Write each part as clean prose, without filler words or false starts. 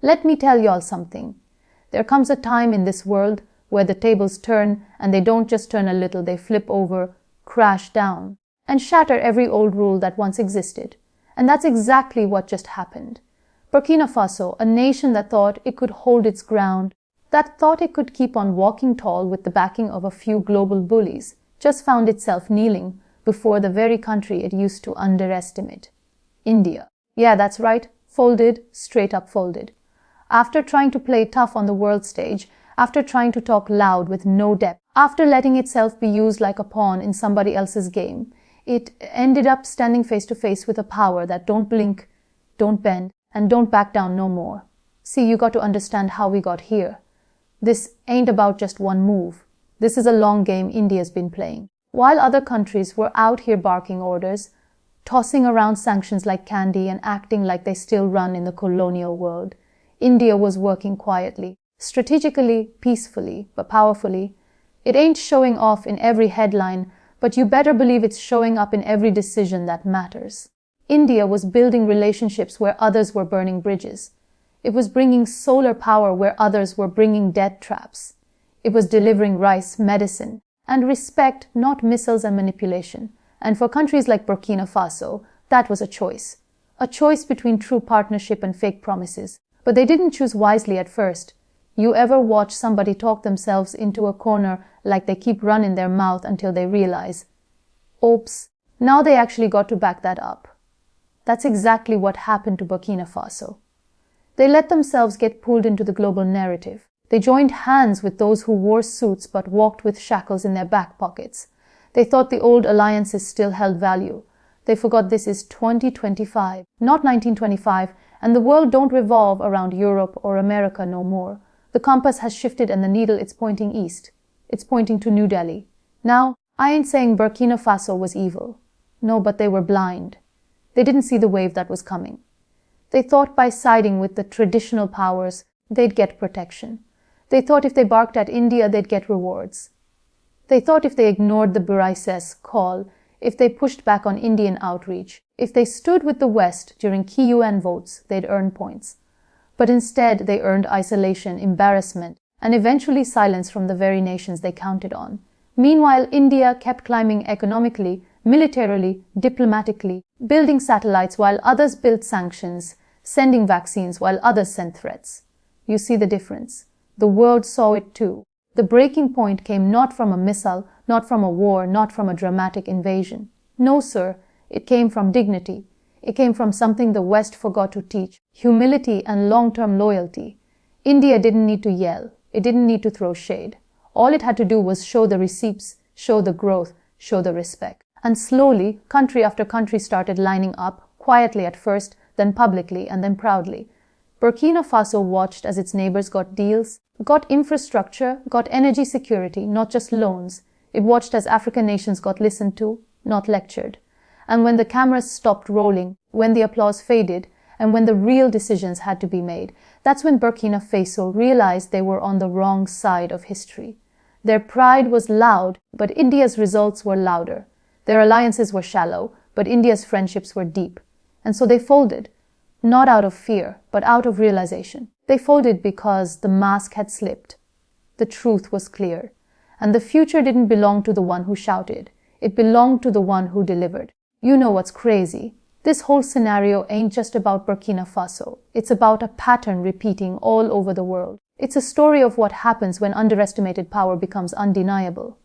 Let me tell y'all something. There comes a time in this world where the tables turn, and they don't just turn a little, they flip over, crash down, and shatter every old rule that once existed. And that's exactly what just happened. Burkina Faso, a nation that thought it could hold its ground, that thought it could keep on walking tall with the backing of a few global bullies, just found itself kneeling before the very country it used to underestimate. India. Yeah, that's right, folded, straight up folded. After trying to play tough on the world stage, after trying to talk loud with no depth, after letting itself be used like a pawn in somebody else's game, it ended up standing face to face with a power that don't blink, don't bend, and don't back down no more. See, you got to understand how we got here. This ain't about just one move. This is a long game India's been playing. While other countries were out here barking orders, tossing around sanctions like candy and acting like they still run in the colonial world, India was working quietly, strategically, peacefully, but powerfully. It ain't showing off in every headline, but you better believe it's showing up in every decision that matters. India was building relationships where others were burning bridges. It was bringing solar power where others were bringing death traps. It was delivering rice, medicine, and respect, not missiles and manipulation. And for countries like Burkina Faso, that was a choice between true partnership and fake promises. But they didn't choose wisely at first. You ever watch somebody talk themselves into a corner like they keep running their mouth until they realize, oops, now they actually got to back that up. That's exactly what happened to Burkina Faso. They let themselves get pulled into the global narrative. They joined hands with those who wore suits but walked with shackles in their back pockets. They thought the old alliances still held value. They forgot this is 2025, not 1925, and the world don't revolve around Europe or America no more. The compass has shifted and the needle it's pointing east. It's pointing to New Delhi. Now, I ain't saying Burkina Faso was evil. No, but they were blind. They didn't see the wave that was coming. They thought by siding with the traditional powers, they'd get protection. They thought if they barked at India, they'd get rewards. They thought if they ignored the Buraises call, if they pushed back on Indian outreach, if they stood with the West during key UN votes, they'd earn points. But instead, they earned isolation, embarrassment, and eventually silence from the very nations they counted on. Meanwhile, India kept climbing economically, militarily, diplomatically, building satellites while others built sanctions, sending vaccines while others sent threats. You see the difference. The world saw it too. The breaking point came not from a missile, not from a war, not from a dramatic invasion. No, sir, it came from dignity. It came from something the West forgot to teach, humility and long-term loyalty. India didn't need to yell. It didn't need to throw shade. All it had to do was show the receipts, show the growth, show the respect. And slowly, country after country started lining up, quietly at first, then publicly, and then proudly. Burkina Faso watched as its neighbors got deals, got infrastructure, got energy security, not just loans. It watched as African nations got listened to, not lectured. And when the cameras stopped rolling, when the applause faded, and when the real decisions had to be made, that's when Burkina Faso realized they were on the wrong side of history. Their pride was loud, but India's results were louder. Their alliances were shallow, but India's friendships were deep. And so they folded, not out of fear, but out of realization. They folded because the mask had slipped. The truth was clear. And the future didn't belong to the one who shouted. It belonged to the one who delivered. You know what's crazy? This whole scenario ain't just about Burkina Faso. It's about a pattern repeating all over the world. It's a story of what happens when underestimated power becomes undeniable.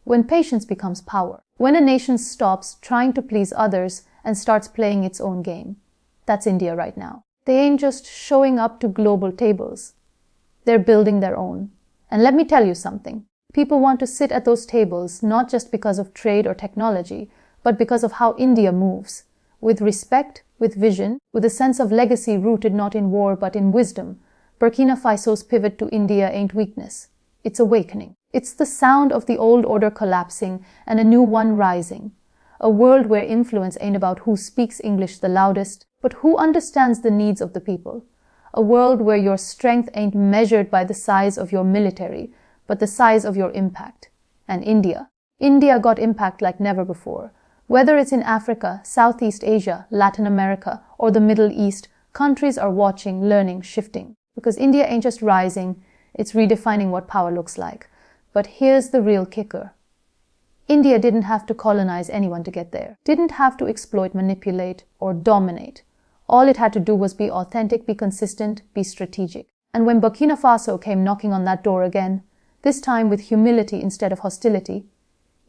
When patience becomes power. When a nation stops trying to please others and starts playing its own game. That's India right now. They ain't just showing up to global tables. They're building their own. And let me tell you something. People want to sit at those tables not just because of trade or technology, but because of how India moves. With respect, with vision, with a sense of legacy rooted not in war but in wisdom, Burkina Faso's pivot to India ain't weakness. It's awakening. It's the sound of the old order collapsing and a new one rising. A world where influence ain't about who speaks English the loudest, but who understands the needs of the people. A world where your strength ain't measured by the size of your military, but the size of your impact. And India got impact like never before. Whether it's in Africa, Southeast Asia, Latin America, or the Middle East, Countries are watching, learning, shifting. Because India ain't just rising, it's redefining what power looks like. But here's the real kicker. India didn't have to colonize anyone to get there. Didn't have to exploit, manipulate, or dominate. All it had to do was be authentic, be consistent, be strategic. And when Burkina Faso came knocking on that door again, this time with humility instead of hostility,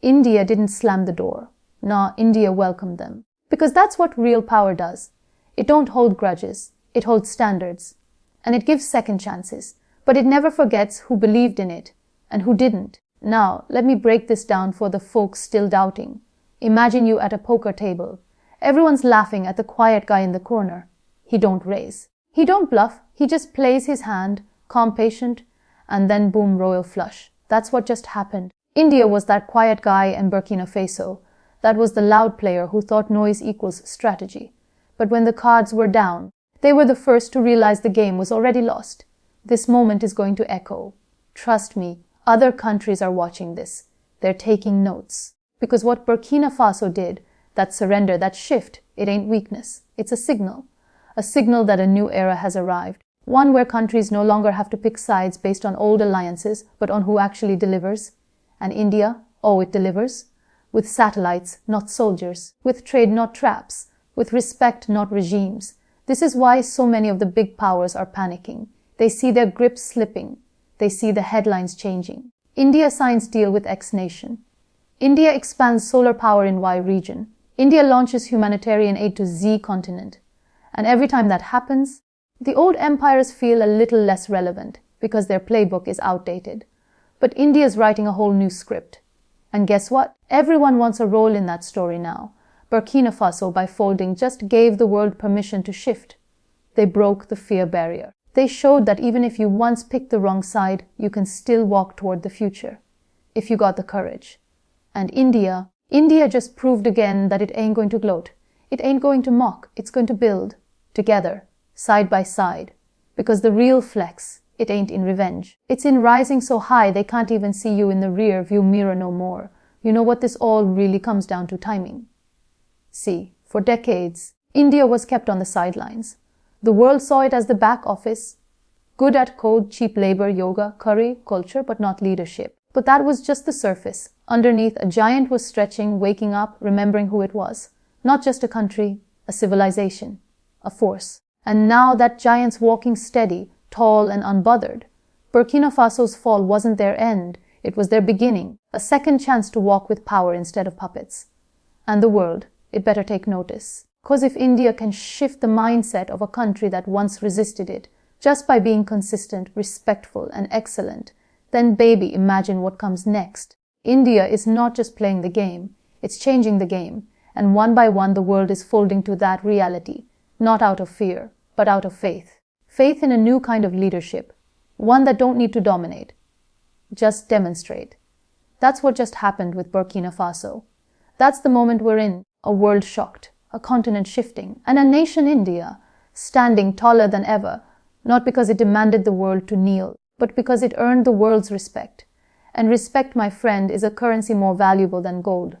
India didn't slam the door. Nah, India welcomed them. Because that's what real power does. It don't hold grudges. It holds standards. And it gives second chances. But it never forgets who believed in it and who didn't. Now, let me break this down for the folks still doubting. Imagine you at a poker table. Everyone's laughing at the quiet guy in the corner. He don't raise. He don't bluff. He just plays his hand, calm, patient, and then boom, royal flush. That's what just happened. India was that quiet guy and Burkina Faso. That was the loud player who thought noise equals strategy. But when the cards were down, they were the first to realize the game was already lost. This moment is going to echo. Trust me, other countries are watching this. They're taking notes. Because what Burkina Faso did, that surrender, that shift, it ain't weakness. It's a signal. A signal that a new era has arrived. One where countries no longer have to pick sides based on old alliances, but on who actually delivers. And India, oh, it delivers. With satellites, not soldiers. With trade, not traps. With respect, not regimes. This is why so many of the big powers are panicking. They see their grip slipping. They see the headlines changing. India signs deal with X nation. India expands solar power in Y region. India launches humanitarian aid to Z continent. And every time that happens, the old empires feel a little less relevant because their playbook is outdated. But India's writing a whole new script. And guess what? Everyone wants a role in that story now. Burkina Faso, by folding, just gave the world permission to shift. They broke the fear barrier. They showed that even if you once picked the wrong side, you can still walk toward the future, if you got the courage. And India just proved again that it ain't going to gloat. It ain't going to mock. It's going to build. Together, side by side. Because the real flex, it ain't in revenge. It's in rising so high they can't even see you in the rear view mirror no more. You know what this all really comes down to? Timing. See, for decades, India was kept on the sidelines. The world saw it as the back office, good at code, cheap labor, yoga, curry, culture, but not leadership. But that was just the surface. Underneath, a giant was stretching, waking up, remembering who it was. Not just a country, a civilization, a force. And now that giant's walking steady, tall and unbothered. Burkina Faso's fall wasn't their end, it was their beginning, a second chance to walk with power instead of puppets. And the world, it better take notice. Because if India can shift the mindset of a country that once resisted it, just by being consistent, respectful, and excellent, then baby, imagine what comes next. India is not just playing the game, it's changing the game, and one by one the world is folding to that reality, not out of fear, but out of faith. Faith in a new kind of leadership, one that don't need to dominate, just demonstrate. That's what just happened with Burkina Faso. That's the moment we're in, a world shocked, a continent shifting, and a nation, India, standing taller than ever, not because it demanded the world to kneel, but because it earned the world's respect. And respect, my friend, is a currency more valuable than gold.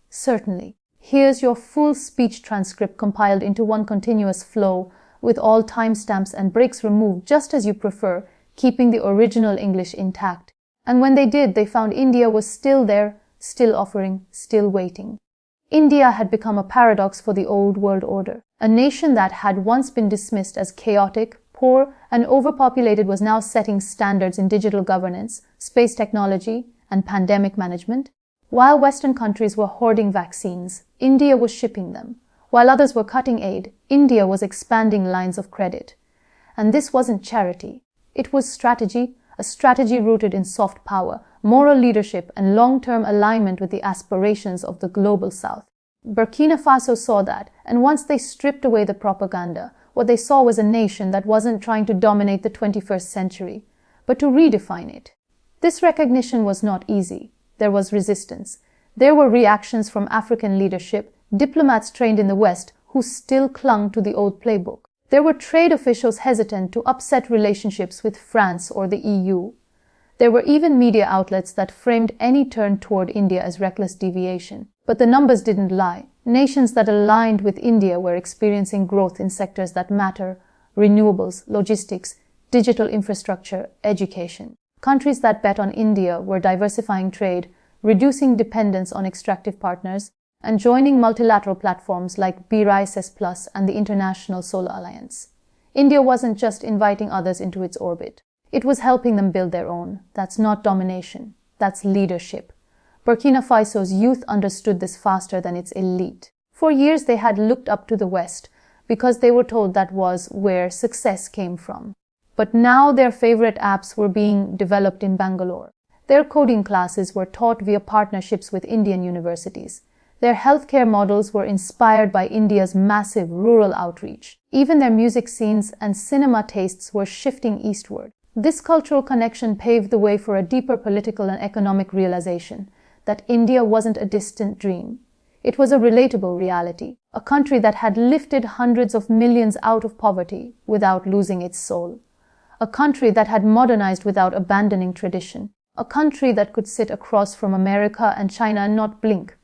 Certainly. Here's your full speech transcript compiled into one continuous flow, with all timestamps and breaks removed just as you prefer, keeping the original English intact. And when they did, they found India was still there, still offering, still waiting. India had become a paradox for the old world order. A nation that had once been dismissed as chaotic, poor, and overpopulated was now setting standards in digital governance, space technology, and pandemic management. While Western countries were hoarding vaccines, India was shipping them. While others were cutting aid, India was expanding lines of credit. And this wasn't charity. It was strategy, a strategy rooted in soft power, moral leadership, and long-term alignment with the aspirations of the global South. Burkina Faso saw that, and once they stripped away the propaganda, what they saw was a nation that wasn't trying to dominate the 21st century, but to redefine it. This recognition was not easy. There was resistance. There were reactions from African leadership, diplomats trained in the West who still clung to the old playbook. There were trade officials hesitant to upset relationships with France or the EU. There were even media outlets that framed any turn toward India as reckless deviation. But the numbers didn't lie. Nations that aligned with India were experiencing growth in sectors that matter renewables, logistics, digital infrastructure, education. Countries that bet on India were diversifying trade, reducing dependence on extractive partners, and joining multilateral platforms like BRICS+ and the International Solar Alliance. India wasn't just inviting others into its orbit. It was helping them build their own. That's not domination. That's leadership. Burkina Faso's youth understood this faster than its elite. For years they had looked up to the West because they were told that was where success came from. But now their favorite apps were being developed in Bangalore. Their coding classes were taught via partnerships with Indian universities. Their healthcare models were inspired by India's massive rural outreach. Even their music scenes and cinema tastes were shifting eastward. This cultural connection paved the way for a deeper political and economic realization that India wasn't a distant dream. It was a relatable reality, a country that had lifted hundreds of millions out of poverty without losing its soul, a country that had modernized without abandoning tradition, a country that could sit across from America and China and not blink.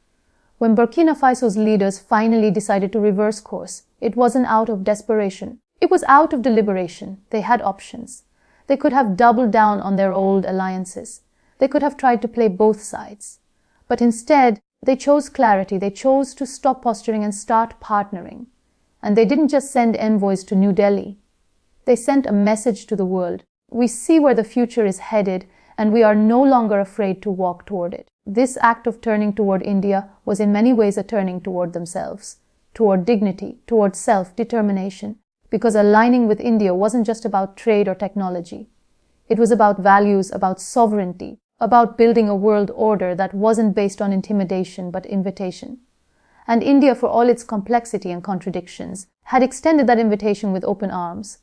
When Burkina Faso's leaders finally decided to reverse course, it wasn't out of desperation. It was out of deliberation. They had options. They could have doubled down on their old alliances. They could have tried to play both sides. But instead, they chose clarity. They chose to stop posturing and start partnering. And they didn't just send envoys to New Delhi. They sent a message to the world. We see where the future is headed, and we are no longer afraid to walk toward it. This act of turning toward India was in many ways a turning toward themselves, toward dignity, toward self-determination, because aligning with India wasn't just about trade or technology. It was about values, about sovereignty, about building a world order that wasn't based on intimidation but invitation. And India, for all its complexity and contradictions, had extended that invitation with open arms.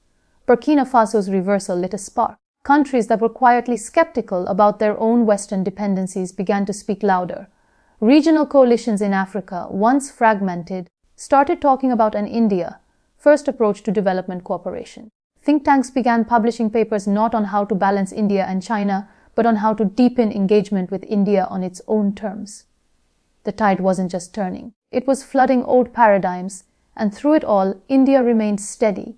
Burkina Faso's reversal lit a spark. Countries that were quietly skeptical about their own Western dependencies began to speak louder. Regional coalitions in Africa, once fragmented, started talking about an India first approach to development cooperation. Think tanks began publishing papers not on how to balance India and China, but on how to deepen engagement with India on its own terms. The tide wasn't just turning. It was flooding old paradigms, and through it all, India remained steady.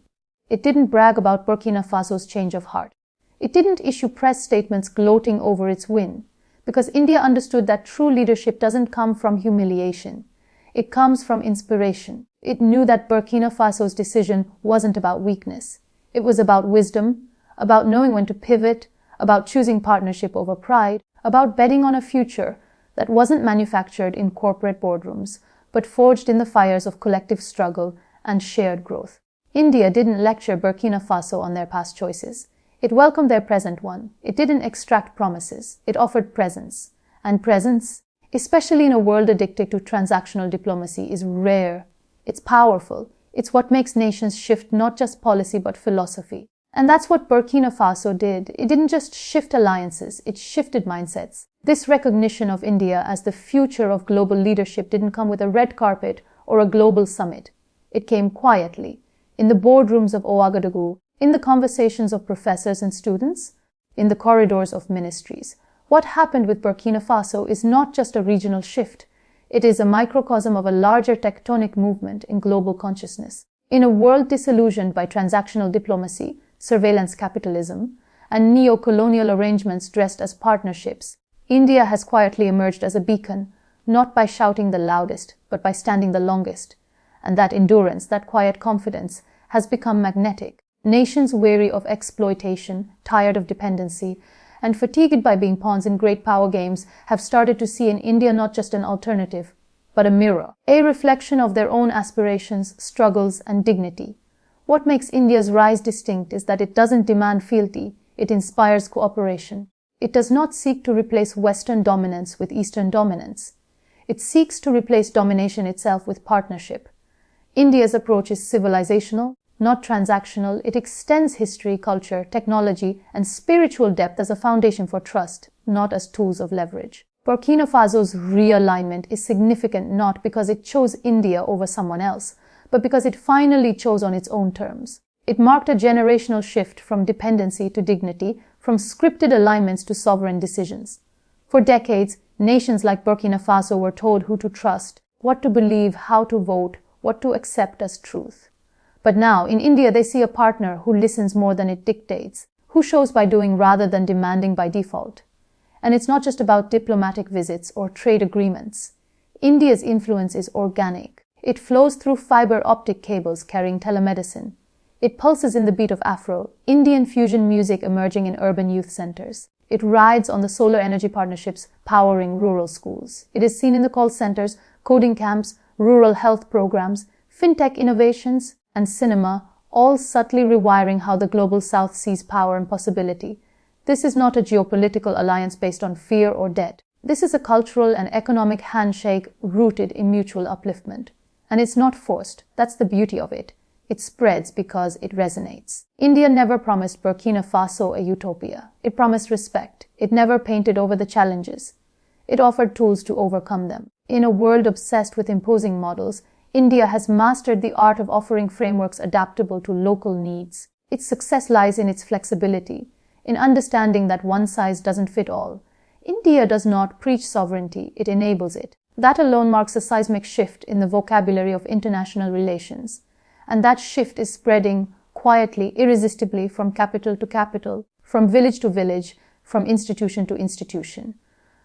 It didn't brag about Burkina Faso's change of heart. It didn't issue press statements gloating over its win, because India understood that true leadership doesn't come from humiliation. It comes from inspiration. It knew that Burkina Faso's decision wasn't about weakness. It was about wisdom, about knowing when to pivot, about choosing partnership over pride, about betting on a future that wasn't manufactured in corporate boardrooms, but forged in the fires of collective struggle and shared growth. India didn't lecture Burkina Faso on their past choices. It welcomed their present one. It didn't extract promises. It offered presence. And presence, especially in a world addicted to transactional diplomacy, is rare. It's powerful. It's what makes nations shift not just policy but philosophy. And that's what Burkina Faso did. It didn't just shift alliances, it shifted mindsets. This recognition of India as the future of global leadership didn't come with a red carpet or a global summit. It came quietly, in the boardrooms of Ouagadougou, in the conversations of professors and students, in the corridors of ministries. What happened with Burkina Faso is not just a regional shift. It is a microcosm of a larger tectonic movement in global consciousness. In a world disillusioned by transactional diplomacy, surveillance capitalism, and neo-colonial arrangements dressed as partnerships, India has quietly emerged as a beacon, not by shouting the loudest, but by standing the longest. And that endurance, that quiet confidence, has become magnetic. Nations weary of exploitation, tired of dependency, and fatigued by being pawns in great power games have started to see in India not just an alternative, but a mirror, a reflection of their own aspirations, struggles, and dignity. What makes India's rise distinct is that it doesn't demand fealty, it inspires cooperation. It does not seek to replace Western dominance with Eastern dominance. It seeks to replace domination itself with partnership. India's approach is civilizational, not transactional. It extends history, culture, technology, and spiritual depth as a foundation for trust, not as tools of leverage. Burkina Faso's realignment is significant not because it chose India over someone else, but because it finally chose on its own terms. It marked a generational shift from dependency to dignity, from scripted alignments to sovereign decisions. For decades, nations like Burkina Faso were told who to trust, what to believe, how to vote, what to accept as truth. But now, in India, they see a partner who listens more than it dictates, who shows by doing rather than demanding by default. And it's not just about diplomatic visits or trade agreements. India's influence is organic. It flows through fiber optic cables carrying telemedicine. It pulses in the beat of Afro, Indian fusion music emerging in urban youth centers. It rides on the solar energy partnerships powering rural schools. It is seen in the call centers, coding camps, rural health programs, fintech innovations, and cinema, all subtly rewiring how the global South sees power and possibility. This is not a geopolitical alliance based on fear or debt. This is a cultural and economic handshake rooted in mutual upliftment. And it's not forced. That's the beauty of it. It spreads because it resonates. India never promised Burkina Faso a utopia. It promised respect. It never painted over the challenges. It offered tools to overcome them. In a world obsessed with imposing models, India has mastered the art of offering frameworks adaptable to local needs. Its success lies in its flexibility, in understanding that one size doesn't fit all. India does not preach sovereignty, it enables it. That alone marks a seismic shift in the vocabulary of international relations. And that shift is spreading quietly, irresistibly from capital to capital, from village to village, from institution to institution.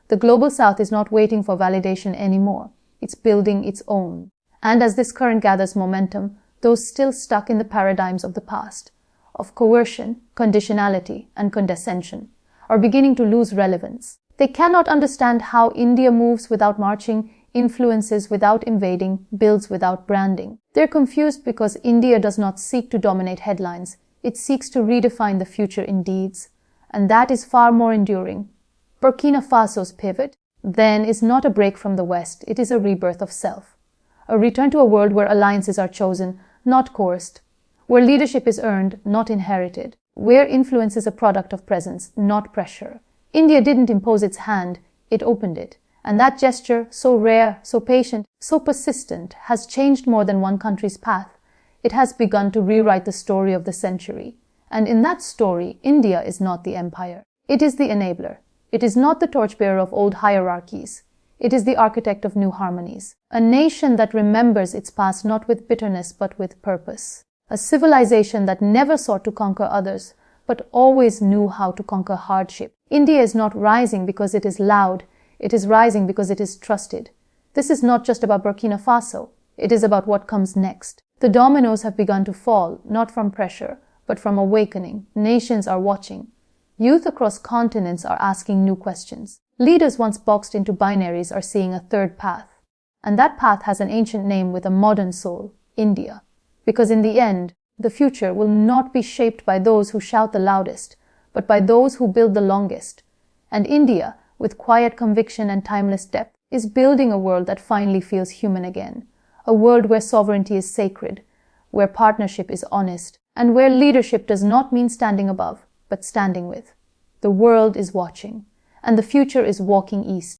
The global South is not waiting for validation anymore. It's building its own. And as this current gathers momentum, those still stuck in the paradigms of the past, of coercion, conditionality, and condescension, are beginning to lose relevance. They cannot understand how India moves without marching, influences without invading, builds without branding. They're confused because India does not seek to dominate headlines. It seeks to redefine the future in deeds. And that is far more enduring. Burkina Faso's pivot, then, is not a break from the West. It is a rebirth of self. A return to a world where alliances are chosen, not coerced. Where leadership is earned, not inherited. Where influence is a product of presence, not pressure. India didn't impose its hand, it opened it. And that gesture, so rare, so patient, so persistent, has changed more than one country's path. It has begun to rewrite the story of the century. And in that story, India is not the empire. It is the enabler. It is not the torchbearer of old hierarchies. It is the architect of new harmonies. A nation that remembers its past not with bitterness but with purpose. A civilization that never sought to conquer others, but always knew how to conquer hardship. India is not rising because it is loud. It is rising because it is trusted. This is not just about Burkina Faso. It is about what comes next. The dominoes have begun to fall, not from pressure, but from awakening. Nations are watching. Youth across continents are asking new questions. Leaders once boxed into binaries are seeing a third path. And that path has an ancient name with a modern soul, India. Because in the end, the future will not be shaped by those who shout the loudest, but by those who build the longest. And India, with quiet conviction and timeless depth, is building a world that finally feels human again. A world where sovereignty is sacred, where partnership is honest, and where leadership does not mean standing above, but standing with. The world is watching, and the future is walking east.